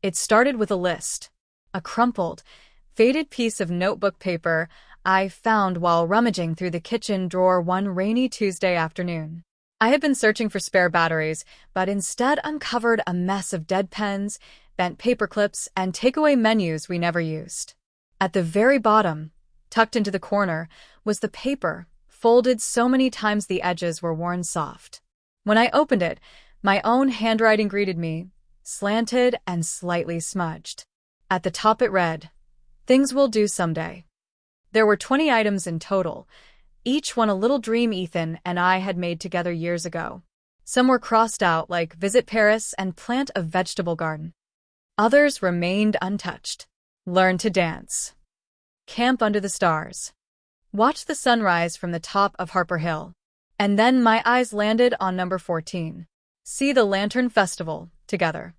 It started with a list, a crumpled, faded piece of notebook paper I found while rummaging through the kitchen drawer one rainy Tuesday afternoon. I had been searching for spare batteries, but instead uncovered a mess of dead pens, bent paper clips, and takeaway menus we never used. At the very bottom, tucked into the corner, was the paper, folded so many times the edges were worn soft. When I opened it, my own handwriting greeted me, slanted and slightly smudged. At the top it read, "Things we'll do someday." There were 20 items in total, each one a little dream Ethan and I had made together years ago. Some were crossed out, like visit Paris and plant a vegetable garden. Others remained untouched. Learn to dance. Camp under the stars. Watch the sunrise from the top of Harper Hill. And then my eyes landed on number 14. See the Lantern Festival, together.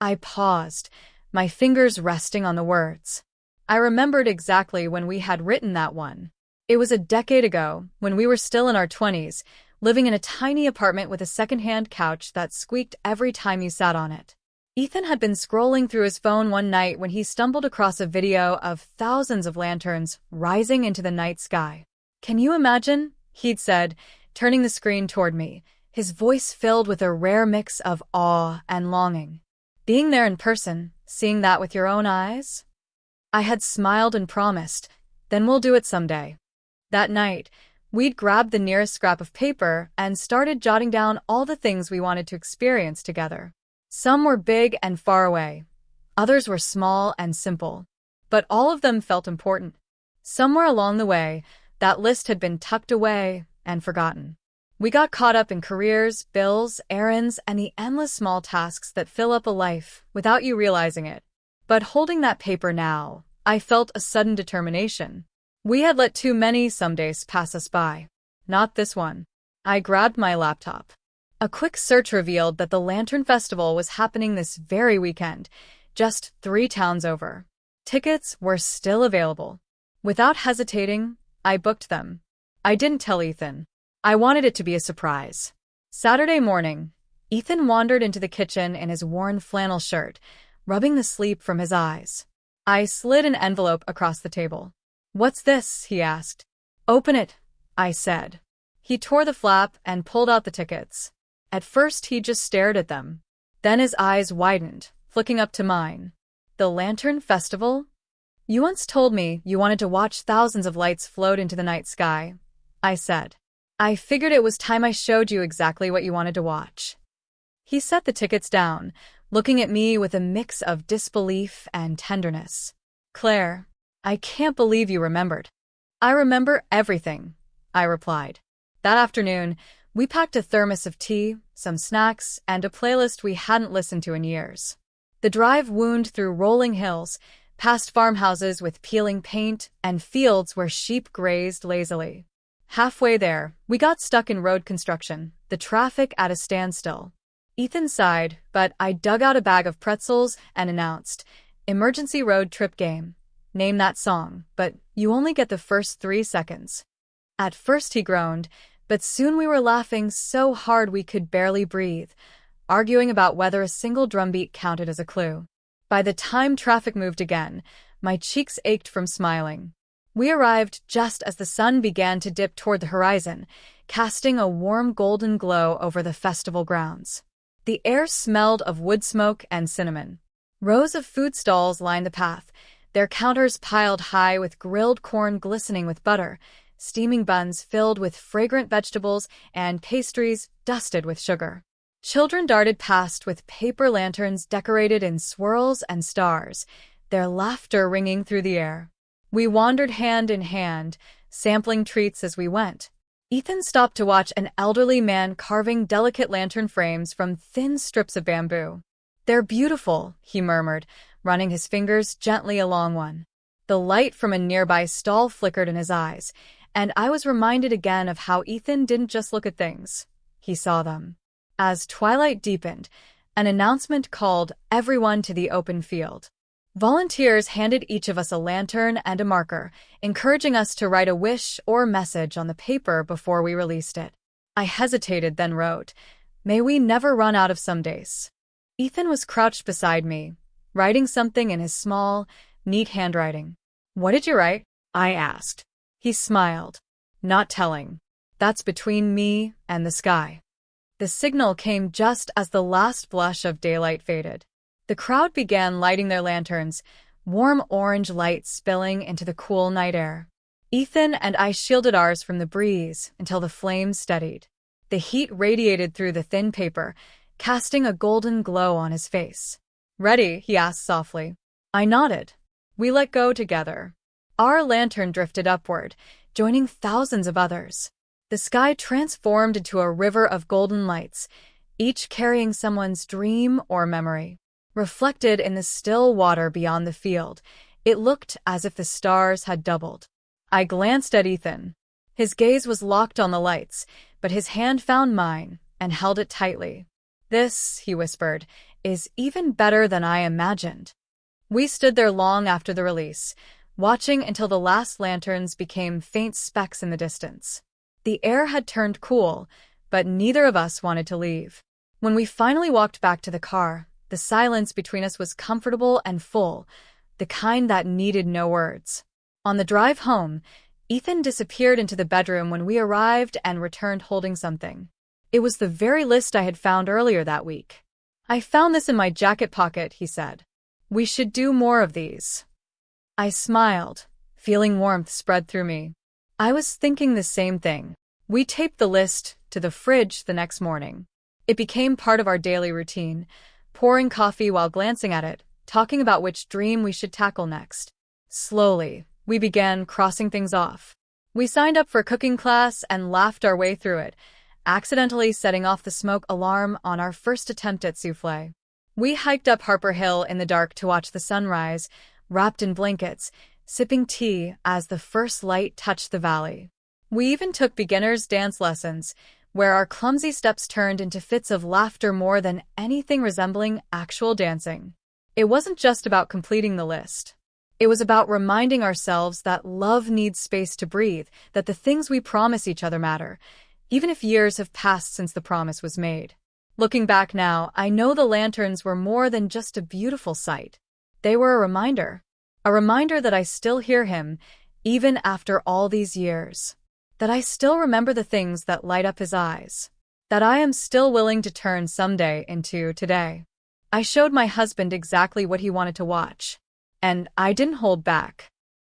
I paused, my fingers resting on the words. I remembered exactly when we had written that one. It was a decade ago, when we were still in our 20s, living in a tiny apartment with a second-hand couch that squeaked every time you sat on it. Ethan had been scrolling through his phone one night when he stumbled across a video of thousands of lanterns rising into the night sky. "Can you imagine?" he'd said, turning the screen toward me, his voice filled with a rare mix of awe and longing. "Being there in person, seeing that with your own eyes?" I had smiled and promised, "Then we'll do it someday." That night, we'd grabbed the nearest scrap of paper and started jotting down all the things we wanted to experience together. Some were big and far away. Others were small and simple. But all of them felt important. Somewhere along the way, that list had been tucked away and forgotten. We got caught up in careers, bills, errands, and the endless small tasks that fill up a life without you realizing it. But holding that paper now, I felt a sudden determination. We had let too many somedays pass us by. Not this one. I grabbed my laptop. A quick search revealed that the Lantern Festival was happening this very weekend, just 3 towns over. Tickets were still available. Without hesitating, I booked them. I didn't tell Ethan. I wanted it to be a surprise. Saturday morning, Ethan wandered into the kitchen in his worn flannel shirt, rubbing the sleep from his eyes. I slid an envelope across the table. "What's this?" he asked. "Open it," I said. He tore the flap and pulled out the tickets. At first he just stared at them. Then his eyes widened, flicking up to mine. "The Lantern Festival? You once told me you wanted to watch thousands of lights float into the night sky," I said. "I figured it was time I showed you exactly what you wanted to watch." He set the tickets down, looking at me with a mix of disbelief and tenderness. "Claire, I can't believe you remembered." "I remember everything," I replied. That afternoon, we packed a thermos of tea, some snacks, and a playlist we hadn't listened to in years. The drive wound through rolling hills, past farmhouses with peeling paint, and fields where sheep grazed lazily. Halfway there, we got stuck in road construction, the traffic at a standstill. Ethan sighed, but I dug out a bag of pretzels and announced, "Emergency road trip game. Name that song, but you only get the first 3 seconds." At first he groaned, but soon we were laughing so hard we could barely breathe, arguing about whether a single drumbeat counted as a clue. By the time traffic moved again, my cheeks ached from smiling. We arrived just as the sun began to dip toward the horizon, casting a warm golden glow over the festival grounds. The air smelled of wood smoke and cinnamon. Rows of food stalls lined the path, their counters piled high with grilled corn glistening with butter, steaming buns filled with fragrant vegetables, and pastries dusted with sugar. Children darted past with paper lanterns decorated in swirls and stars, their laughter ringing through the air. We wandered hand in hand, sampling treats as we went. Ethan stopped to watch an elderly man carving delicate lantern frames from thin strips of bamboo. "They're beautiful," he murmured, running his fingers gently along one. The light from a nearby stall flickered in his eyes, and I was reminded again of how Ethan didn't just look at things. He saw them. As twilight deepened, an announcement called everyone to the open field. Volunteers handed each of us a lantern and a marker, encouraging us to write a wish or message on the paper before we released it. I hesitated, then wrote, "May we never run out of some days." Ethan was crouched beside me, writing something in his small, neat handwriting. "What did you write?" I asked. He smiled. "Not telling. That's between me and the sky." The signal came just as the last blush of daylight faded. The crowd began lighting their lanterns, warm orange light spilling into the cool night air. Ethan and I shielded ours from the breeze until the flames steadied. The heat radiated through the thin paper, casting a golden glow on his face. "Ready?" he asked softly. I nodded. We let go together. Our lantern drifted upward, joining thousands of others. The sky transformed into a river of golden lights, each carrying someone's dream or memory. Reflected in the still water beyond the field, it looked as if the stars had doubled. I glanced at Ethan. His gaze was locked on the lights, but his hand found mine and held it tightly. "This," he whispered, "is even better than I imagined." We stood there long after the release, watching until the last lanterns became faint specks in the distance. The air had turned cool, but neither of us wanted to leave. When we finally walked back to the car, the silence between us was comfortable and full, the kind that needed no words. On the drive home, Ethan disappeared into the bedroom when we arrived and returned holding something. It was the very list I had found earlier that week. "I found this in my jacket pocket," he said. "We should do more of these." I smiled, feeling warmth spread through me. I was thinking the same thing. We taped the list to the fridge the next morning. It became part of our daily routine, pouring coffee while glancing at it, talking about which dream we should tackle next. Slowly, we began crossing things off. We signed up for a cooking class and laughed our way through it, accidentally setting off the smoke alarm on our first attempt at souffle. We hiked up Harper Hill in the dark to watch the sunrise, wrapped in blankets, sipping tea as the first light touched the valley. We even took beginners' dance lessons, where our clumsy steps turned into fits of laughter more than anything resembling actual dancing. It wasn't just about completing the list. It was about reminding ourselves that love needs space to breathe, that the things we promise each other matter, even if years have passed since the promise was made. Looking back now, I know the lanterns were more than just a beautiful sight. They were a reminder that I still hear him, even after all these years. That I still remember the things that light up his eyes. That I am still willing to turn someday into today. I showed my husband exactly what he wanted to watch. And I didn't hold back.